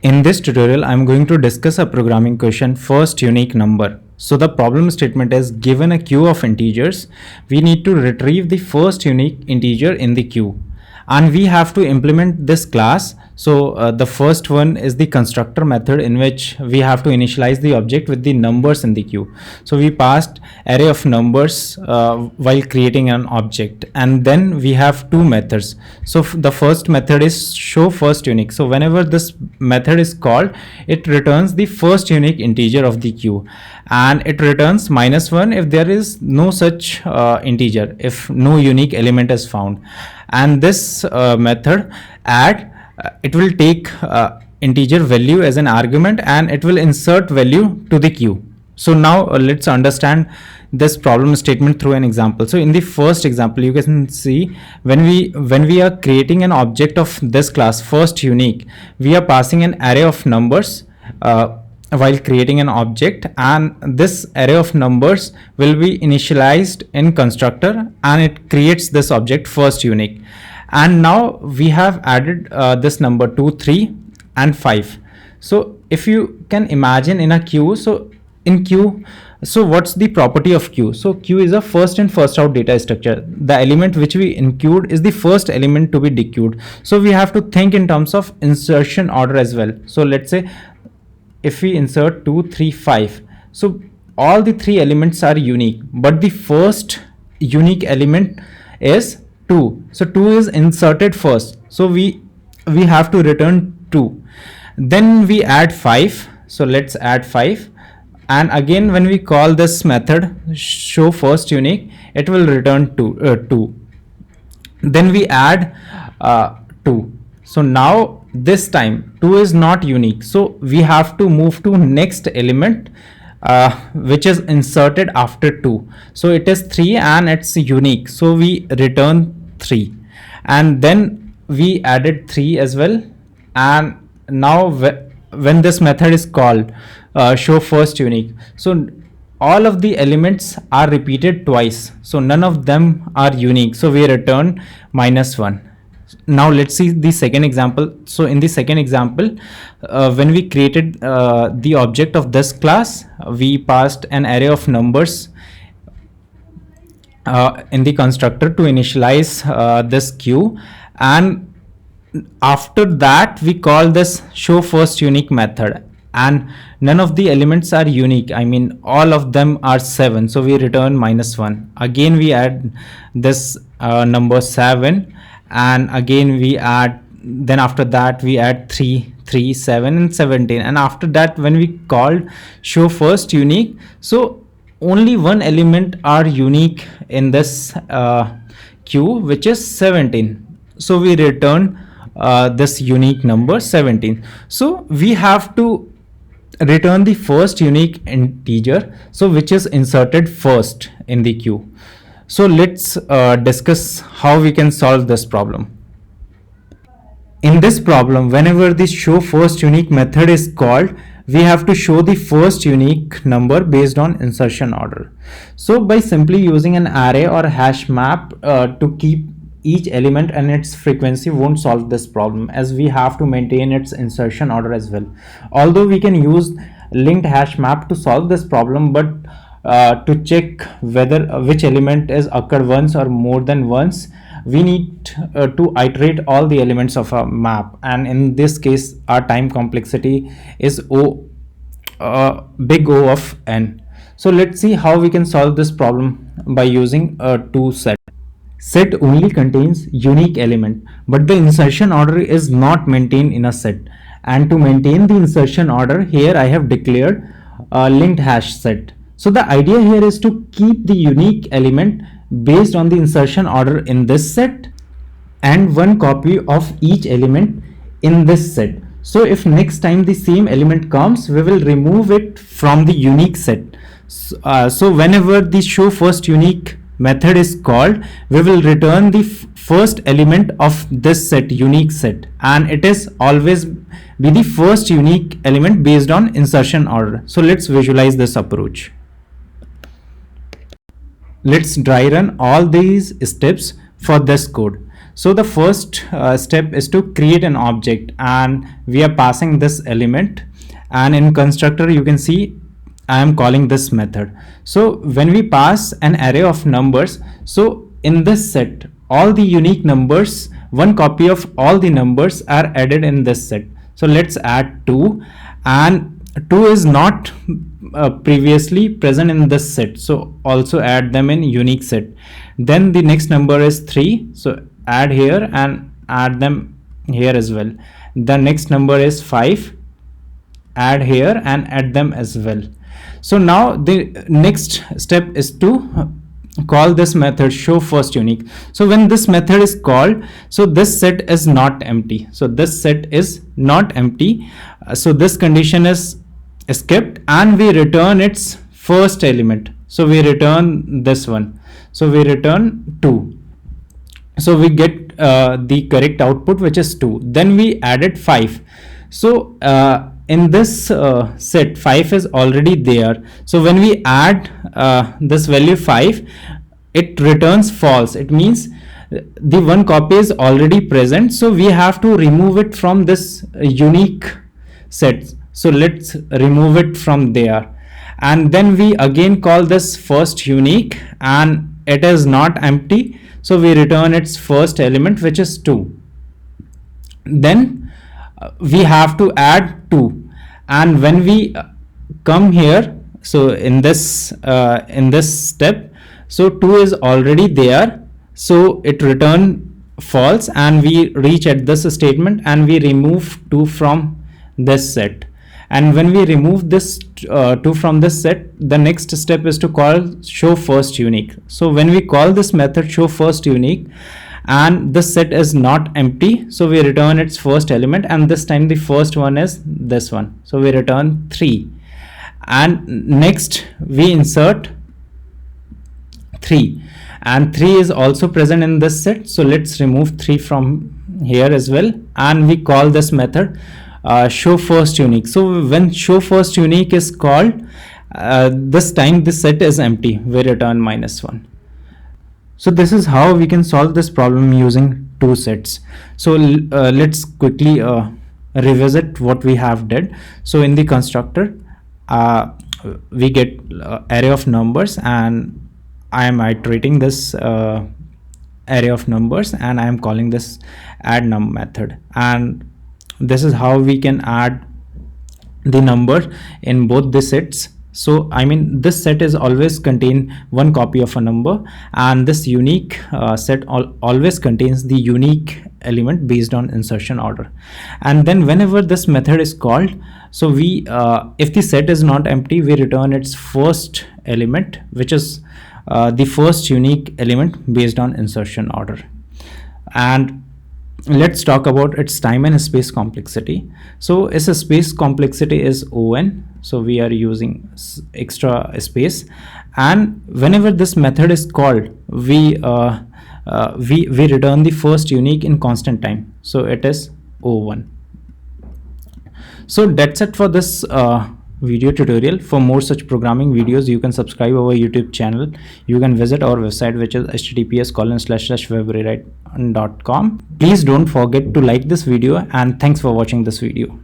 In this tutorial, I'm going to discuss a programming question, first unique number. So the problem statement is given a queue of integers. We need to retrieve the first unique integer in the queue. And we have to implement this class. So the first one is the constructor method in which we have to initialize the object with the numbers in the queue. So we passed array of numbers while creating an object, and then we have two methods. So the first method is show first unique. So whenever this method is called, it returns the first unique integer of the queue, and it returns -1 if there is no such integer, if no unique element is found. And this method add, it will take integer value as an argument and it will insert value to the queue. So now let's understand this problem statement through an example. So in the first example, you can see when we are creating an object of this class first unique, we are passing an array of numbers while creating an object, and this array of numbers will be initialized in constructor and it creates this object first unique. And now we have added this number 2, 3 and 5. So if you can imagine in a queue, so in queue, so what's the property of queue? So queue is a first in first out data structure. The element which we include is the first element to be dequeued. So we have to think in terms of insertion order as well. So let's say if we insert 2, 3, 5, so all the three elements are unique, but the first unique element is 2. So 2 is inserted first, so we have to return 2. Then we add 5, so let's add 5, and again when we call this method show first unique, it will return 2. Then we add 2. So now this time 2 is not unique, so we have to move to next element which is inserted after 2. So it is 3 and it's unique, so we return 3, and then we added 3 as well. And now when this method is called show first unique, so all of the elements are repeated twice, so none of them are unique, so we return -1. Now let's see the second example. So in the second example, when we created the object of this class, we passed an array of numbers in the constructor to initialize this queue, and after that we call this show first unique method, and none of the elements are unique, I mean all of them are 7, so we return -1. Again we add this number 7, and again we add, then after that we add 3, 3, 7 and 17, and after that when we called show first unique, so only one element are unique in this queue, which is 17, so we return this unique number 17. So we have to return the first unique integer, so which is inserted first in the queue. So let's discuss how we can solve this problem. In this problem, whenever the show first unique method is called, we have to show the first unique number based on insertion order. So by simply using an array or hash map to keep each element and its frequency won't solve this problem, as we have to maintain its insertion order as well. Although we can use linked hash map to solve this problem, but to check whether which element is occurred once or more than once, we need to iterate all the elements of a map, and in this case our time complexity is big O of n. So let's see how we can solve this problem by using a toSet. Set only contains unique element, but the insertion order is not maintained in a set, and to maintain the insertion order, here I have declared a linked hash set. So the idea here is to keep the unique element based on the insertion order in this set and one copy of each element in this set. So if next time the same element comes, we will remove it from the unique set. So whenever the show first unique method is called, we will return the first element of this set, unique set, and it is always be the first unique element based on insertion order. So let's visualize this approach. Let's dry run all these steps for this code. So the first step is to create an object, and we are passing this element, and in constructor you can see I am calling this method. So when we pass an array of numbers, so in this set all the unique numbers, one copy of all the numbers are added in this set. So let's add 2, and 2 is not previously present in this set, so also add them in unique set. Then the next number is 3, so add here and add them here as well. The next number is 5, add here and add them as well. So now the next step is to call this method show first unique. So when this method is called, so this set is not empty, so this set is not empty, so this condition is skipped, and we return its first element. So we return this one, so we return 2, so we get the correct output, which is 2. Then we added 5, so in this set 5 is already there, so when we add this value 5, it returns false. It means the one copy is already present, so we have to remove it from this unique set. So let's remove it from there, and then we again call this first unique, and it is not empty, so we return its first element, which is 2. Then we have to add 2, and when we come here, so in this step, so 2 is already there, so it return false, and we reach at this statement and we remove 2 from this set. And when we remove this 2 from this set, the next step is to call show first unique. So when we call this method show first unique, and this set is not empty, so we return its first element, and this time the first one is this one, so we return 3. And next we insert 3, and 3 is also present in this set, so let's remove 3 from here as well, and we call this method show first unique. So when show first unique is called, this time this set is empty, we return -1. So this is how we can solve this problem using 2 sets. So let's quickly revisit what we have did. So in the constructor, we get array of numbers, and I am iterating this array of numbers, and I am calling this add num method, and this is how we can add the number in both the sets. So I mean, this set is always contain one copy of a number, and this unique set always contains the unique element based on insertion order. And then whenever this method is called, so we if the set is not empty, we return its first element, which is the first unique element based on insertion order. And let's talk about its time and space complexity. So its space complexity is O(n), so we are using extra space, and whenever this method is called, we return the first unique in constant time, so it is O(1). So that's it for this video tutorial. For more such programming videos, you can subscribe our YouTube channel. You can visit our website, which is https://webrewrite.com. Please don't forget to like this video, and thanks for watching this video.